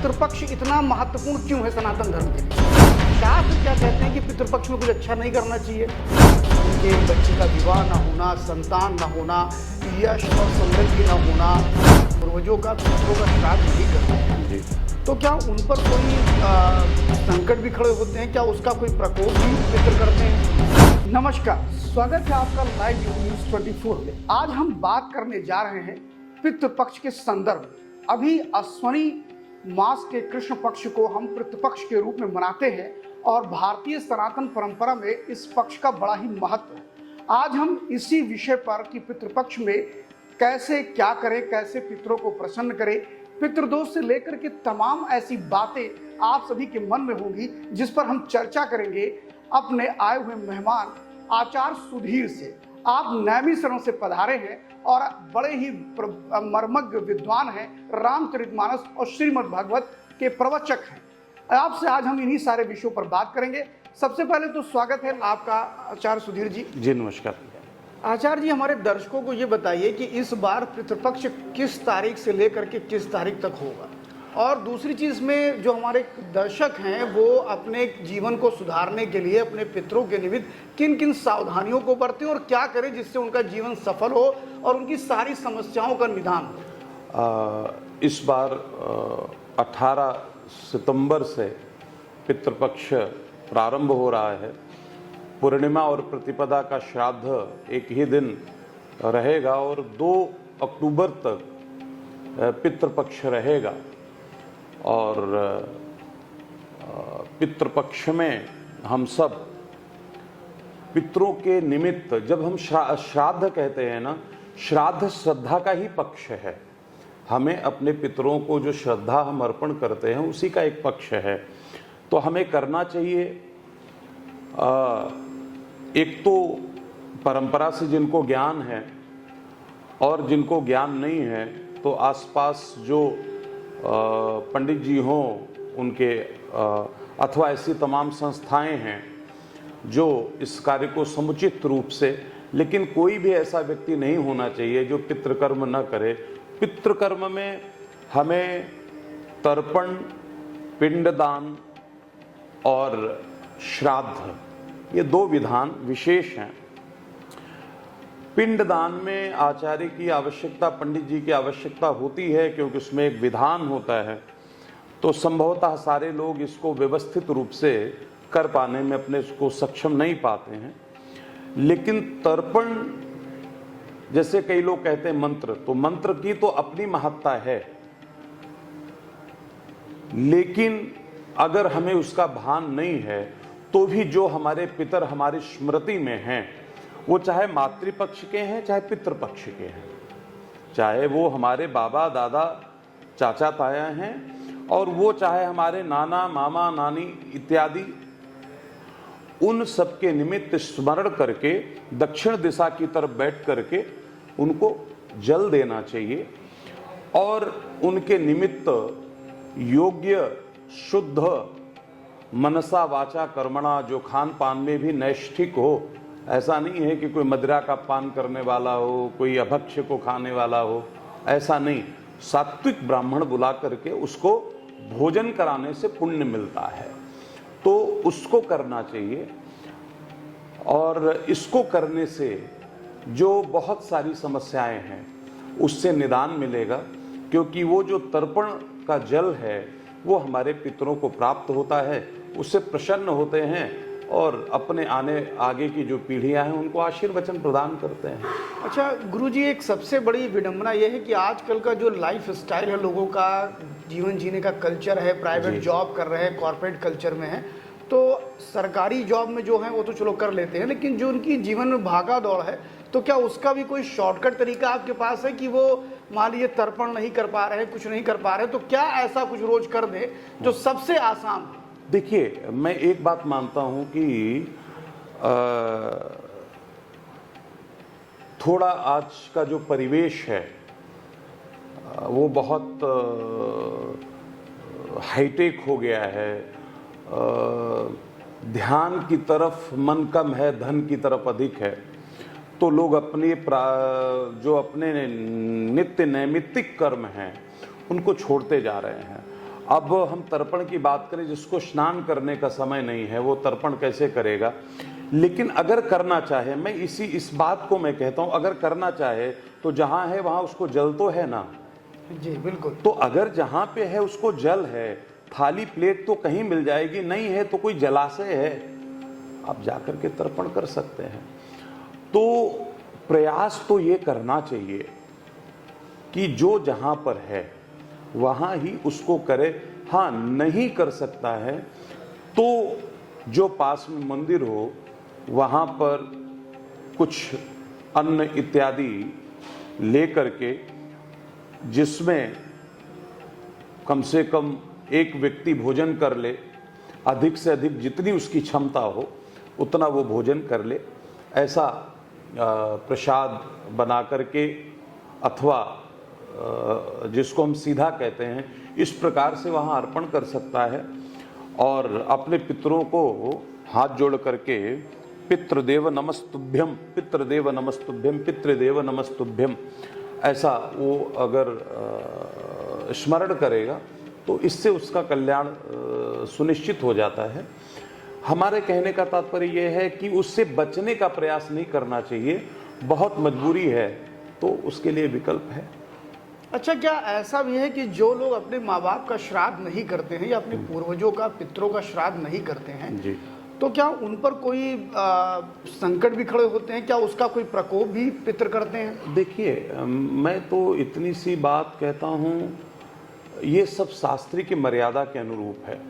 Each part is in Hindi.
पितृपक्ष इतना महत्वपूर्ण क्यों है सनातन धर्म के लिए? शास्त्र क्या कहते हैं कि पितृपक्ष में कुछ अच्छा नहीं करना चाहिए, उनके बच्चे का विवाह ना होना, संतान ना होना, यश और समृद्धि ना होना, पूर्वजों का पितरों का श्राद्ध नहीं करना जी। तो क्या उन पर कोई संकट भी खड़े होते हैं? क्या उसका कोई प्रकोप भी पितृ करते हैं? नमस्कार, स्वागत है आपका लाइव न्यूज़ 24 में। आज हम बात करने जा रहे हैं पितृपक्ष के संदर्भ में। अभी अश्वनी मास के कृष्ण पक्ष को हम पितृपक्ष के रूप में मनाते हैं और भारतीय सनातन परंपरा में इस पक्ष का बड़ा ही महत्व है। आज हम इसी विषय पर कि पितृपक्ष में कैसे क्या करें, कैसे पितरों को प्रसन्न करें, पितृदोष से लेकर के तमाम ऐसी बातें आप सभी के मन में होंगी, जिस पर हम चर्चा करेंगे अपने आए हुए मेहमान आचार्य सुधीर से। आप नैमिषारण्य से पधारे हैं और बड़े ही मर्मज्ञ विद्वान हैं, रामचरितमानस और श्रीमद् भागवत के प्रवचक हैं। आपसे आज हम इन्हीं सारे विषयों पर बात करेंगे। सबसे पहले तो स्वागत है आपका आचार्य सुधीर जी। जी नमस्कार। आचार्य जी, हमारे दर्शकों को ये बताइए कि इस बार पितृपक्ष किस तारीख से लेकर के किस तारीख तक होगा, और दूसरी चीज़ में जो हमारे दर्शक हैं वो अपने जीवन को सुधारने के लिए अपने पितरों के निमित्त किन किन सावधानियों को बरतें और क्या करें जिससे उनका जीवन सफल हो और उनकी सारी समस्याओं का निदान हो। इस बार 18 सितंबर से पितृपक्ष प्रारंभ हो रहा है। पूर्णिमा और प्रतिपदा का श्राद्ध एक ही दिन रहेगा और 2 अक्टूबर तक पितृपक्ष रहेगा। और पितृपक्ष में हम सब पितरों के निमित्त, जब हम श्राद्ध कहते हैं ना, श्राद्ध श्रद्धा का ही पक्ष है। हमें अपने पितरों को जो श्रद्धा हम अर्पण करते हैं उसी का एक पक्ष है। तो हमें करना चाहिए, एक तो परंपरा से जिनको ज्ञान है और जिनको ज्ञान नहीं है तो आसपास जो पंडित जी हों उनके अथवा ऐसी तमाम संस्थाएं हैं जो इस कार्य को समुचित रूप से, लेकिन कोई भी ऐसा व्यक्ति नहीं होना चाहिए जो पितृकर्म न करे। पितृकर्म में हमें तर्पण, पिंडदान और श्राद्ध, ये 2 विधान विशेष हैं। पिंडदान में आचार्य की आवश्यकता, पंडित जी की आवश्यकता होती है क्योंकि उसमें एक विधान होता है। तो संभवतः सारे लोग इसको व्यवस्थित रूप से कर पाने में अपने को सक्षम नहीं पाते हैं। लेकिन तर्पण, जैसे कई लोग कहते हैं मंत्र, तो मंत्र की तो अपनी महत्ता है, लेकिन अगर हमें उसका भान नहीं है तो भी जो हमारे पितर हमारी स्मृति में हैं, वो चाहे मातृपक्ष के हैं चाहे पितृपक्ष के हैं, चाहे वो हमारे बाबा दादा चाचा ताया हैं और वो चाहे हमारे नाना मामा नानी इत्यादि, उन सबके निमित्त स्मरण करके दक्षिण दिशा की तरफ बैठ करके उनको जल देना चाहिए और उनके निमित्त योग्य शुद्ध मनसा वाचा कर्मणा, जो खान पान में भी नैष्ठिक हो। ऐसा नहीं है कि कोई मदिरा का पान करने वाला हो, कोई अभक्ष्य को खाने वाला हो, ऐसा नहीं। सात्विक ब्राह्मण बुला करके उसको भोजन कराने से पुण्य मिलता है, तो उसको करना चाहिए। और इसको करने से जो बहुत सारी समस्याएं हैं उससे निदान मिलेगा, क्योंकि वो जो तर्पण का जल है वो हमारे पितरों को प्राप्त होता है, उससे प्रसन्न होते हैं और अपने आगे की जो पीढ़ियां हैं उनको आशीर्वचन प्रदान करते हैं। अच्छा गुरुजी, एक सबसे बड़ी विडंबना यह है कि आजकल का जो लाइफ स्टाइल है, लोगों का जीवन जीने का कल्चर है, प्राइवेट जॉब कर रहे हैं, कॉर्पोरेट कल्चर में है, तो सरकारी जॉब में जो है वो तो चलो कर लेते हैं, लेकिन जो उनकी जीवन में भागा दौड़ है, तो क्या उसका भी कोई शॉर्टकट तरीका आपके पास है कि वो मान लीजिए तर्पण नहीं कर पा रहे हैं, कुछ नहीं कर पा रहे हैं, तो क्या ऐसा कुछ रोज कर दे जो सबसे आसान हो? देखिए, मैं एक बात मानता हूं कि थोड़ा आज का जो परिवेश है वो बहुत हाईटेक हो गया है। ध्यान की तरफ मन कम है, धन की तरफ अधिक है। तो लोग अपने जो अपने नित्य नैमित्तिक कर्म हैं उनको छोड़ते जा रहे हैं अब हम तर्पण की बात करें, जिसको स्नान करने का समय नहीं है वो तर्पण कैसे करेगा। लेकिन अगर करना चाहे, मैं इस बात को मैं कहता हूं, अगर करना चाहे तो जहां है वहां उसको जल तो है ना। जी बिल्कुल। तो अगर जहां पे है उसको जल है, थाली प्लेट तो कहीं मिल जाएगी, नहीं है तो कोई जलाशय है, आप जाकर के तर्पण कर सकते हैं। तो प्रयास तो ये करना चाहिए कि जो जहां पर है वहां ही उसको करे। हाँ, नहीं कर सकता है तो जो पास में मंदिर हो वहां पर कुछ अन्न इत्यादि ले करके, जिसमें कम से कम एक व्यक्ति भोजन कर ले, अधिक से अधिक जितनी उसकी क्षमता हो उतना वो भोजन कर ले, ऐसा प्रसाद बना करके, अथवा जिसको हम सीधा कहते हैं, इस प्रकार से वहाँ अर्पण कर सकता है। और अपने पितरों को हाथ जोड़ करके पितृदेव नमस्तुभ्यम, पितृदेव नमस्तुभ्यम, पितृदेव नमस्तुभ्यम, ऐसा वो अगर स्मरण करेगा तो इससे उसका कल्याण सुनिश्चित हो जाता है। हमारे कहने का तात्पर्य यह है कि उससे बचने का प्रयास नहीं करना चाहिए। बहुत मजबूरी है तो उसके लिए विकल्प है। अच्छा, क्या ऐसा भी है कि जो लोग अपने माँ बाप का श्राद्ध नहीं करते हैं या अपने पूर्वजों का, पितरों का श्राद्ध नहीं करते हैं जी, तो क्या उन पर कोई संकट भी खड़े होते हैं? क्या उसका कोई प्रकोप भी पितर करते हैं? देखिए, मैं तो इतनी सी बात कहता हूँ, ये सब शास्त्र की मर्यादा के अनुरूप है।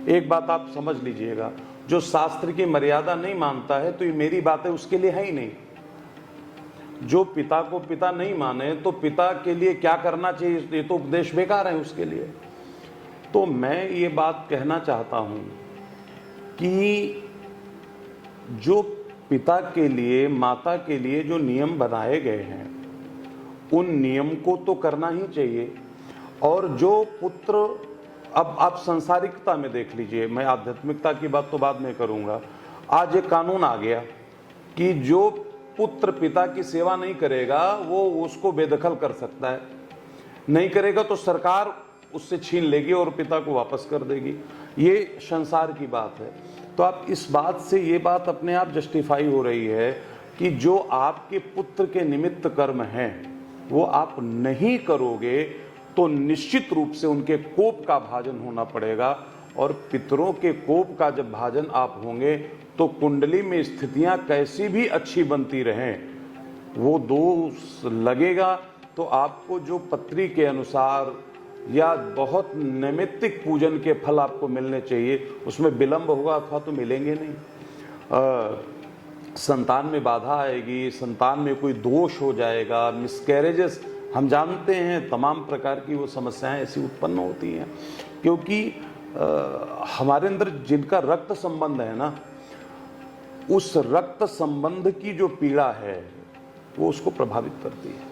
एक बात आप समझ लीजिएगा, जो शास्त्र की मर्यादा नहीं मानता है तो ये मेरी बात है उसके लिए है ही नहीं। जो पिता को पिता नहीं माने तो पिता के लिए क्या करना चाहिए, ये तो उपदेश बेकार है उसके लिए। तो मैं ये बात कहना चाहता हूँ कि जो पिता के लिए, माता के लिए जो नियम बनाए गए हैं उन नियम को तो करना ही चाहिए। और जो पुत्र, अब आप संसारिकता में देख लीजिए, मैं आध्यात्मिकता की बात तो बाद में करूंगा। आज एक कानून आ गया कि जो पुत्र पिता की सेवा नहीं करेगा वो उसको बेदखल कर सकता है, नहीं करेगा तो सरकार उससे छीन लेगी और पिता को वापस कर देगी। ये संसार की बात है। तो आप इस बात से, ये बात अपने आप जस्टिफाई हो रही है कि जो आपके पुत्र के निमित्त कर्म हैं वो आप नहीं करोगे तो निश्चित रूप से उनके कोप का भाजन होना पड़ेगा। और पितरों के कोप का जब भाजन आप होंगे तो कुंडली में स्थितियां कैसी भी अच्छी बनती रहें, वो दोष लगेगा। तो आपको जो पत्री के अनुसार या बहुत नैमित्तिक पूजन के फल आपको मिलने चाहिए उसमें विलंब होगा अथवा तो मिलेंगे नहीं। संतान में बाधा आएगी, संतान में कोई दोष हो जाएगा, मिसकैरेजेस, हम जानते हैं तमाम प्रकार की वो समस्याएं ऐसी उत्पन्न होती हैं क्योंकि हमारे अंदर जिनका रक्त संबंध है ना, उस रक्त संबंध की जो पीड़ा है वो उसको प्रभावित करती है।